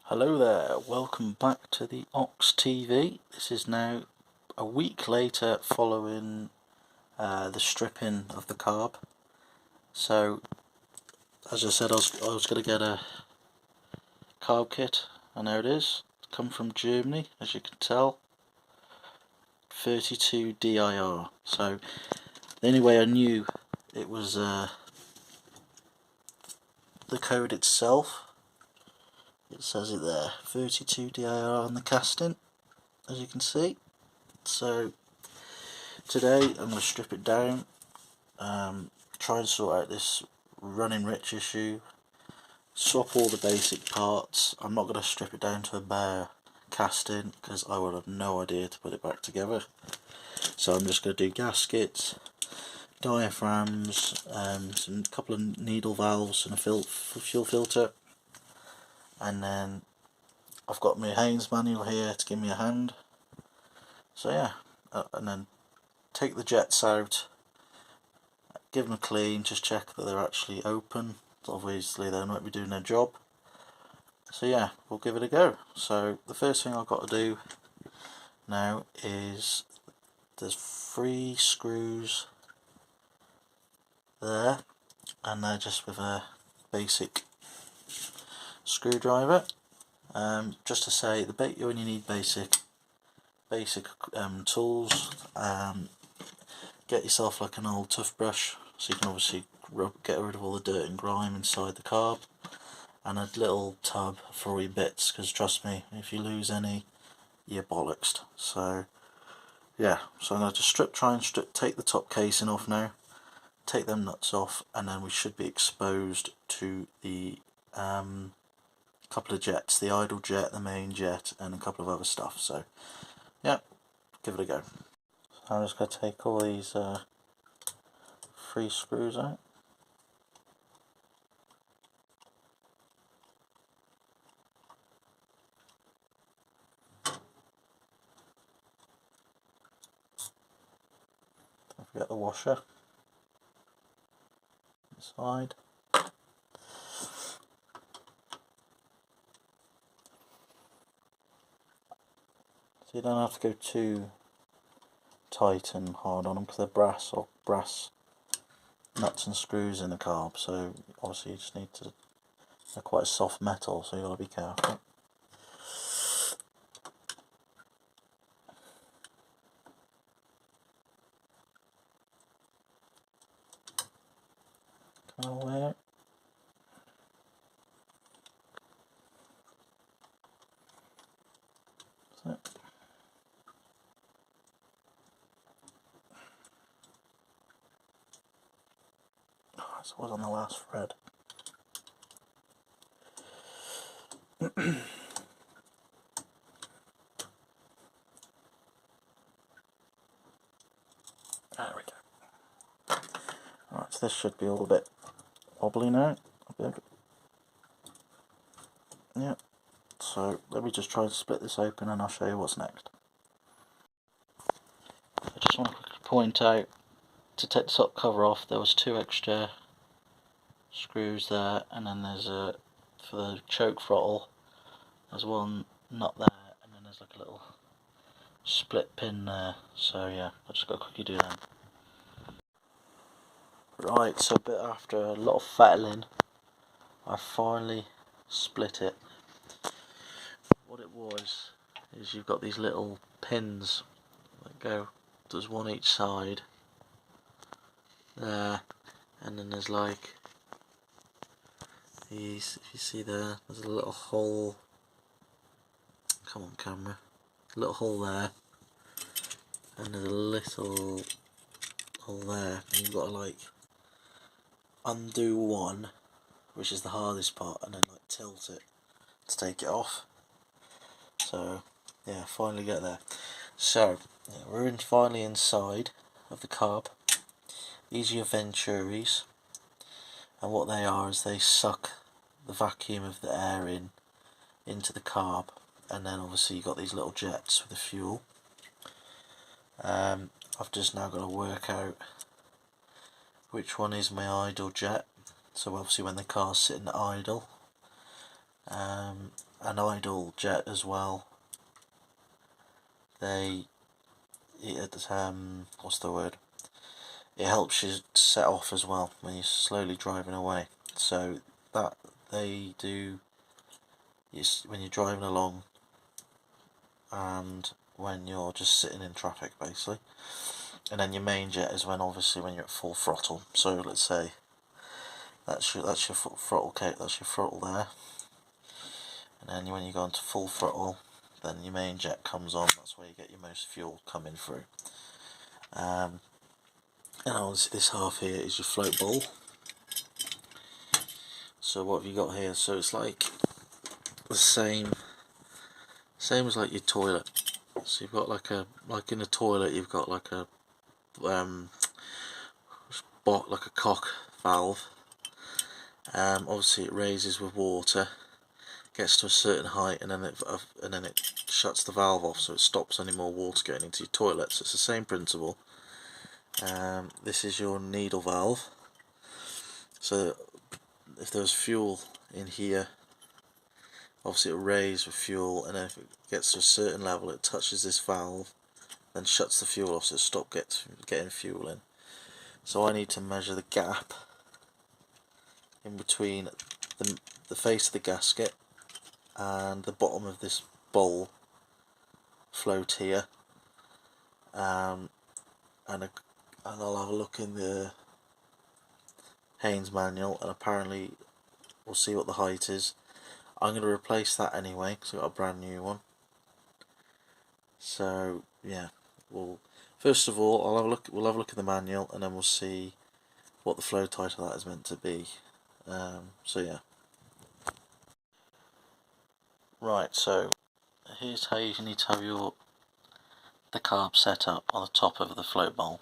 Hello there, welcome back to the Ox TV. This is now a week later following the stripping of the carb. So, as I said, I was going to get a carb kit, and there it is. It's come from Germany, as you can tell. 32 DIR. So, the only way I knew it was the code itself. It says it there, 32 DIR on the casting, as you can see. So today I'm going to strip it down, try and sort out this running rich issue, swap all the basic parts. I'm not going to strip it down to a bare casting because I would have no idea to put it back together. So I'm just going to do gaskets, diaphragms, some couple of needle valves and a fuel filter. And then I've got my Haynes manual here to give me a hand. So yeah, and then take the jets out, give them a clean, just check that they're actually open. Obviously they might be doing their job. So yeah, we'll give it a go. So the first thing I've got to do now is there's 3 screws there, and they're just with a basic screwdriver. Just to say, you only need basic tools. Get yourself like an old toothbrush, so you can obviously get rid of all the dirt and grime inside the carb, and a little tub for all your bits, because trust me, if you lose any, you're bollocksed. So yeah, so I'm going to just take the top casing off now, take them nuts off, and then we should be exposed to the couple of jets, the idle jet, the main jet, and a couple of other stuff. So yeah, give it a go. So I'm just going to take all these 3 screws out. Don't forget the washer inside. So you don't have to go too tight and hard on them because they're brass nuts and screws in the carb. So obviously you just need to. They're quite a soft metal, so you got to be careful. Come all the way out. That's it. Oh, this was on the last thread. There we go. Alright, so this should be all a bit wobbly now. Yeah. So let me just try to split this open and I'll show you what's next. I just want to quickly point out, to take the top cover off, there was 2 extra screws there, and then there's a, for the choke throttle, there's 1 nut there, and then there's like a little split pin there. So yeah, I just got to quickly do that. Right, so a bit after a lot of fettling, I finally split it. What it was is you've got these little pins that go, there's 1 each side there, and then there's like these, if you see there's a little hole, come on camera, a little hole there, and there's a little hole there, and you've got to like undo one, which is the hardest part, and then like tilt it to take it off. So yeah, finally get there. So yeah, we're finally inside of the carb. These are your venturis, and what they are is they suck the vacuum of the air into the carb, and then obviously you've got these little jets with the fuel. I've just now got to work out which one is my idle jet. So obviously when the car's sitting idle, and an idle jet as well, what's the word? It helps you set off as well when you're slowly driving away. So that they do, when you're driving along and when you're just sitting in traffic basically. And then your main jet is when you're at full throttle. So let's say that's your throttle cape, that's your throttle there. And then when you go into full throttle, then your main jet comes on. That's where you get your most fuel coming through. And obviously this half here is your float bowl. So what have you got here? So it's like the same as like your toilet. So you've got like in a toilet you've got like a cock valve. Obviously it raises with water, gets to a certain height, and then it shuts the valve off, so it stops any more water getting into your toilet. So it's the same principle. This is your needle valve. So if there's fuel in here, obviously it'll raise with fuel, and then if it gets to a certain level it touches this valve, then shuts the fuel off, so it stops getting fuel in. So I need to measure the gap in between the face of the gasket and the bottom of this bowl float here, and I'll have a look in the Haynes manual, and apparently we'll see what the height is. I'm going to replace that anyway because I've got a brand new one. So yeah, first of all we'll have a look at the manual, and then we'll see what the flow height of that is meant to be. So yeah. Right, so here's how you need to have the carb set up on the top of the float bowl.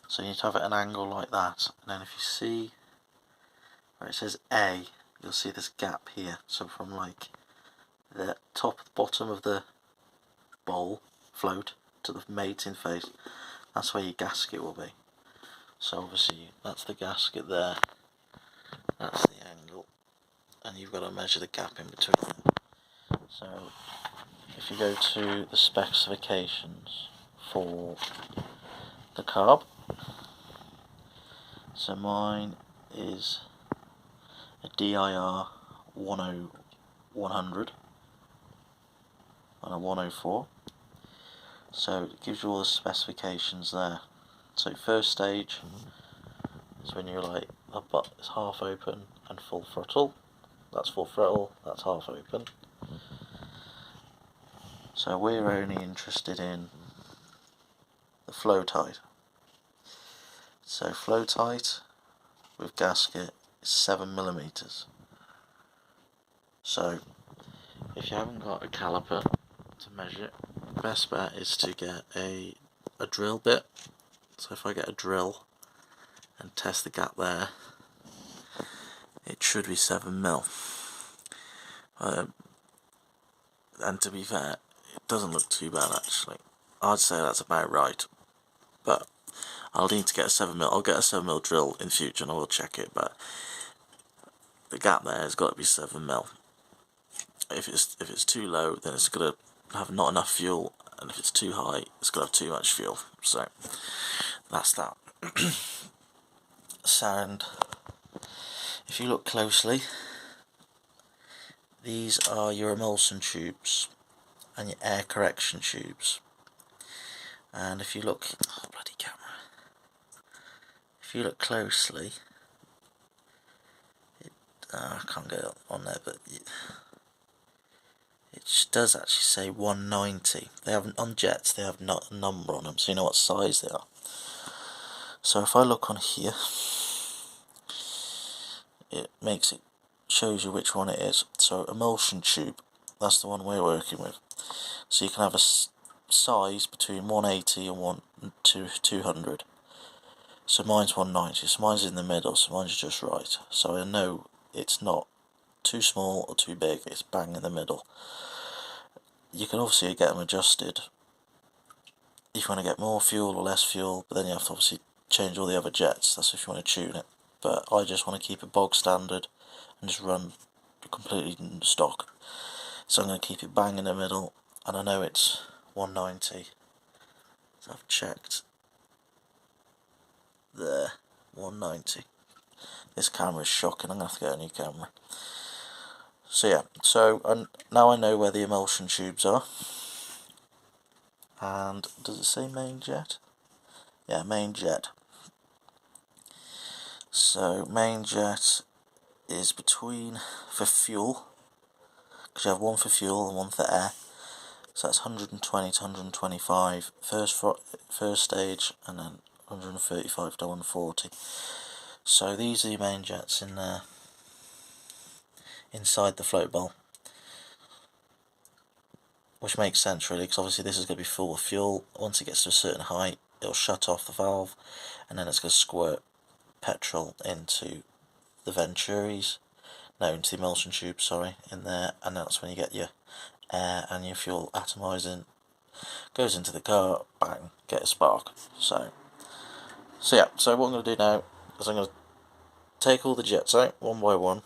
So you need to have it at an angle like that, and then if you see where it says A, you'll see this gap here. So from like the bottom of the bowl float to the mating face, that's where your gasket will be. So obviously that's the gasket there, that's the angle, and you've got to measure the gap in between them. So if you go to the specifications for the carb, so mine is a DIR 100 and a 104. So it gives you all the specifications there. So first stage is when you're like the butt is half open and full throttle. That's full throttle, that's half open. So we're only interested in the float height. So float height with gasket is 7mm. So if you haven't got a caliper to measure it, the best bet is to get a drill bit. So if I get a drill and test the gap there, it should be 7mm. And to be fair, it doesn't look too bad actually. I'd say that's about right, but I'll need to get a 7mm. I'll get a 7mm drill in future and I will check it, but the gap there has got to be 7mm. If it's too low, then it's going to have not enough fuel, and if it's too high, it's going to have too much fuel. So that's that. And if you look closely, these are your emulsion tubes and your air correction tubes. And if you look, oh bloody camera, if you look closely, I can't get it on there, but it does actually say 190. They have, on jets they have not a number on them, so you know what size they are. So if I look on here, it shows you which one it is. So emulsion tube, that's the one we're working with. So you can have a size between 180 and 200. So mine's 190, so mine's in the middle, so mine's just right. So I know it's not too small or too big, it's bang in the middle. You can obviously get them adjusted if you want to get more fuel or less fuel, but then you have to obviously change all the other jets. That's if you want to tune it. But I just want to keep it bog standard and just run completely stock. So I'm going to keep it bang in the middle, and I know it's 190, so I've checked there, 190. This camera is shocking, I'm going to have to get a new camera. So yeah, now I know where the emulsion tubes are. And does it say main jet? Yeah, main jet. So main jet is between, for fuel, because you have one for fuel and one for air. So that's 120 to 125 first stage, and then 135 to 140. So these are your main jets in there, inside the float bowl, which makes sense really, because obviously this is going to be full of fuel. Once it gets to a certain height, it'll shut off the valve, and then it's going to squirt petrol into the venturis, no, into the emulsion tube, sorry, in there, and that's when you get your air and your fuel atomising, goes into the car, bang, get a spark. So yeah, so what I'm going to do now is I'm going to take all the jets out one by one,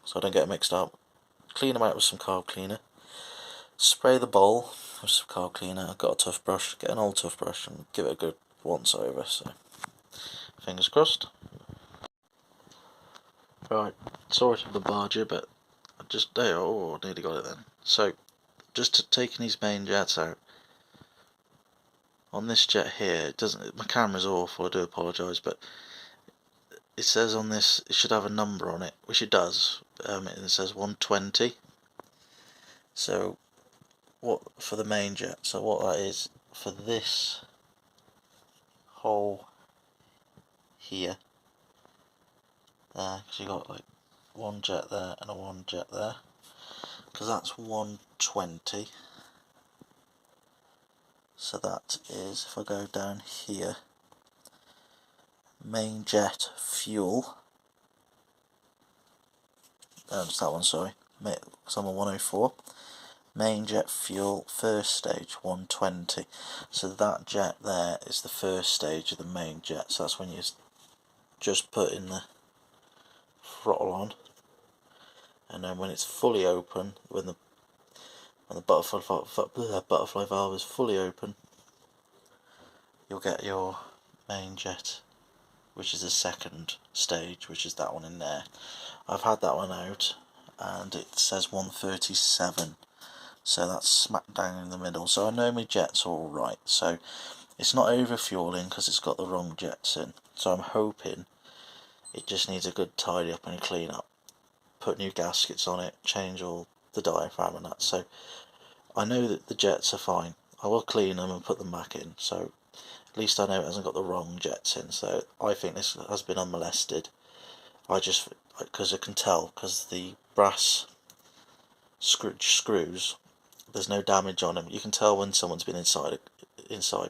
so I don't get mixed up, clean them out with some carb cleaner, spray the bowl with some carb cleaner. I've got a toothbrush, get an old toothbrush and give it a good once over, so fingers crossed. Right, sorry to bombard you, but I just, oh, I nearly got it then. So, just taking these main jets out, on this jet here, it doesn't, my camera's awful, I do apologise, but it says on this, it should have a number on it, which it does, and it says 120, so, what, for the main jet, so what that is, for this hole here, there, because you got like one jet there and a one jet there, because that's 120. So that is, if I go down here, main jet fuel, just that one, sorry, because I'm a 104, main jet fuel first stage 120, so that jet there is the first stage of the main jet, so that's when you just put in the throttle on, and then when it's fully open, when the butterfly valve is fully open, you'll get your main jet, which is the second stage, which is that one in there. I've had that one out and it says 137, so that's smack down in the middle, so I know my jets are alright, so it's not over fueling because it's got the wrong jets in, so I'm hoping it just needs a good tidy up and a clean up, put new gaskets on it, change all the diaphragm and that, so I know that the jets are fine. I will clean them and put them back in, so at least I know it hasn't got the wrong jets in, so I think this has been unmolested. Because I can tell, because the brass screws, there's no damage on them. You can tell when someone's been inside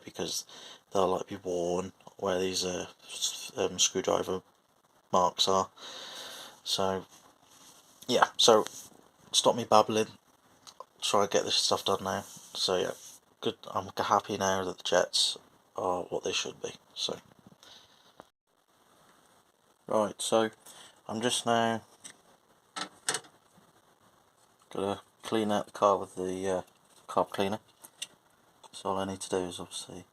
because they'll like be worn where these screwdriver marks are. So yeah, so stop me babbling, try and get this stuff done now. So yeah, good. I'm happy now that the jets are what they should be. So right, so I'm just now gonna clean out the car with the carb cleaner. So all I need to do is obviously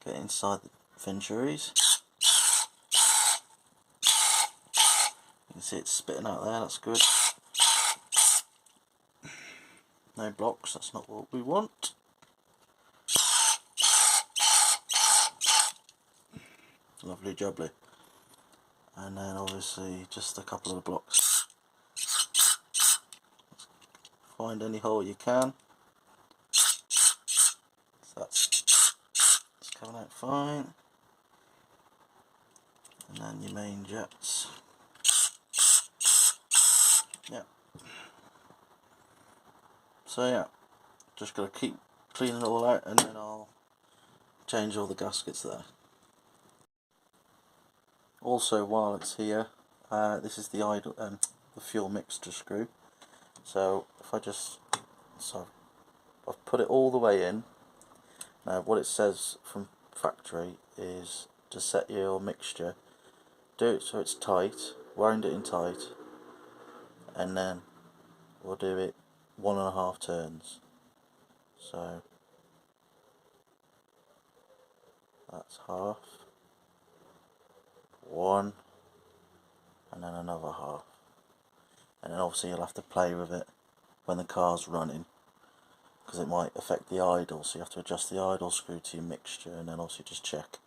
get inside the venturis. You can see it's spitting out there, that's good. No blocks, that's not what we want. Lovely jubbly. And then obviously just a couple of blocks. Find any hole you can. So that's coming out fine. And then your main jets. Yeah. So yeah, just gotta keep cleaning it all out, and then I'll change all the gaskets there. Also, while it's here, this is the the fuel mixture screw. So if I've put it all the way in. Now what it says from factory is to set your mixture, do it so it's tight, wound it in tight, and then we'll do it 1.5 turns. So that's half, one, and then another half. And then obviously you'll have to play with it when the car's running, because it might affect the idle, so you have to adjust the idle screw to your mixture, and then obviously just check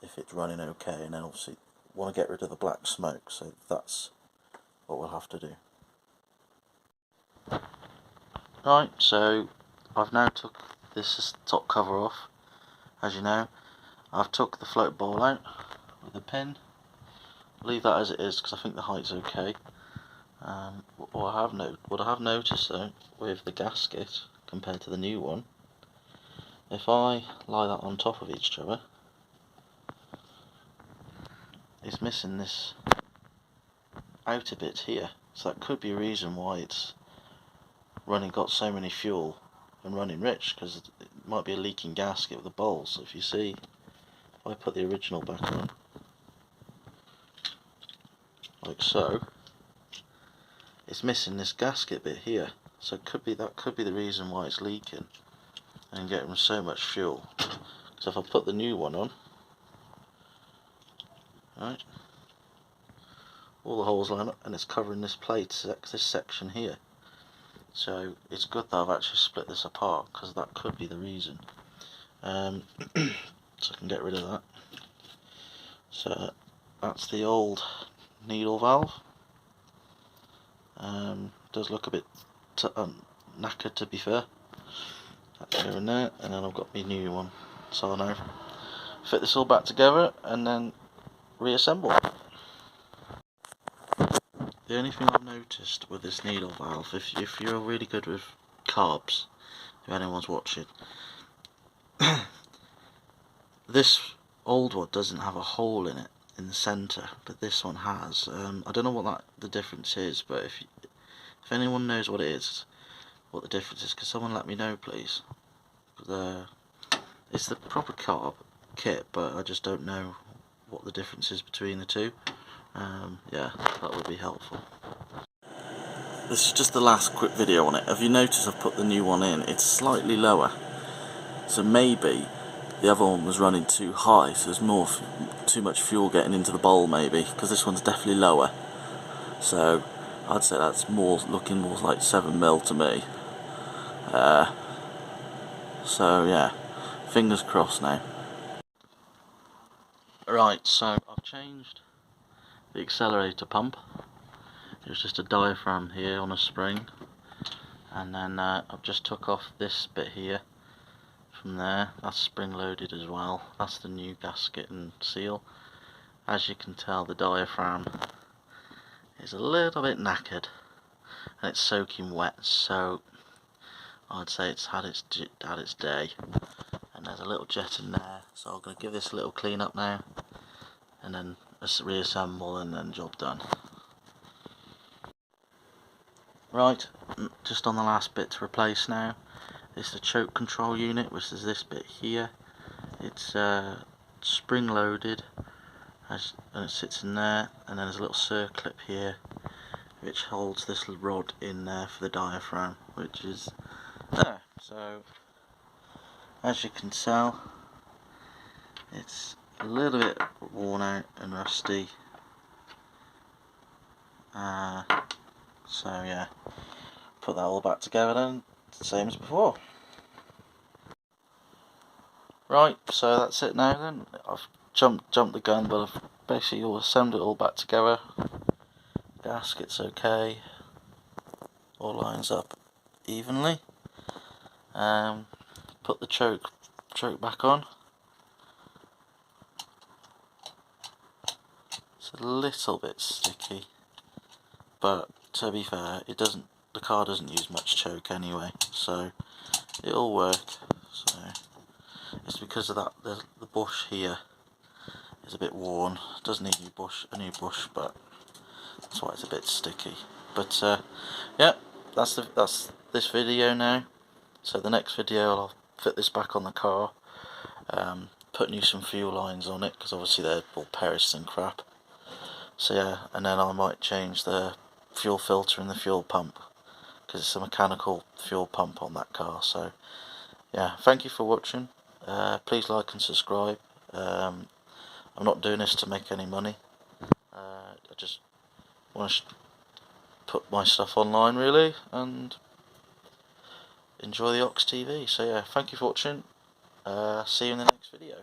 if it's running okay, and then obviously want to get rid of the black smoke, so that's what we'll have to do. Right, so I've now took this top cover off. As you know, I've took the float bowl out with a pin. Leave that as it is because I think the height's okay. What I have noticed though, with the gasket compared to the new one, if I lie that on top of each other, it's missing this outer bit here, so that could be a reason why it's got so many fuel and running rich, because it might be a leaking gasket with the bowl. So if you see, if I put the original back on like so, it's missing this gasket bit here, so that could be the reason why it's leaking and getting so much fuel. So if I put the new one on, right, all the holes line up and it's covering this plate, this section here. So it's good that I've actually split this apart, because that could be the reason. So I can get rid of that. So that's the old needle valve. Does look a bit knackered, to be fair. That's here and there, and then I've got my new one. So I'll now fit this all back together and then reassemble. The only thing I've noticed with this needle valve, if you're really good with carbs, if anyone's watching, this old one doesn't have a hole in it in the centre, but this one has. I don't know what the difference is, but if anyone knows what it is, what the difference is, can someone let me know, please? It's the proper carb kit, but I just don't know what the difference is between the two. Yeah, that would be helpful. This is just the last quick video on it. Have you noticed I've put the new one in? It's slightly lower, so maybe the other one was running too high, so there's too much fuel getting into the bowl, maybe, because this one's definitely lower. So I'd say that's looking more like 7mm to me. So yeah, fingers crossed now. Right, so I've changed the accelerator pump. It was just a diaphragm here on a spring, and then I've just took off this bit here from there. That's spring loaded as well. That's the new gasket and seal. As you can tell, the diaphragm is a little bit knackered and it's soaking wet, so I'd say it's had its day. And there's a little jet in there, so I'm going to give this a little clean up now and then reassemble, and then job done. Right, just on the last bit to replace now. It's the choke control unit, which is this bit here. It's spring loaded, and it sits in there, and then there's a little circlip here which holds this rod in there for the diaphragm, which is there. So as you can tell, it's a little bit worn out and rusty. So yeah, put that all back together then, same as before. Right, so that's it now then. I've jumped the gun, but I've basically all assembled it all back together. Gasket's okay, all lines up evenly. Put the choke back on. It's a little bit sticky, but to be fair, the car doesn't use much choke anyway, so it'll work. So it's because of that the bush here is a bit worn. It does need a new bush, but that's why it's a bit sticky. But yeah, that's this video now. So the next video I'll fit this back on the car, put some fuel lines on it, because obviously they're all perished and crap. So yeah, and then I might change the fuel filter in the fuel pump, because it's a mechanical fuel pump on that car. So yeah, thank you for watching. Please like and subscribe. I'm not doing this to make any money. I just want to put my stuff online really and enjoy the Ox TV. So yeah, thank you for watching. See you in the next video.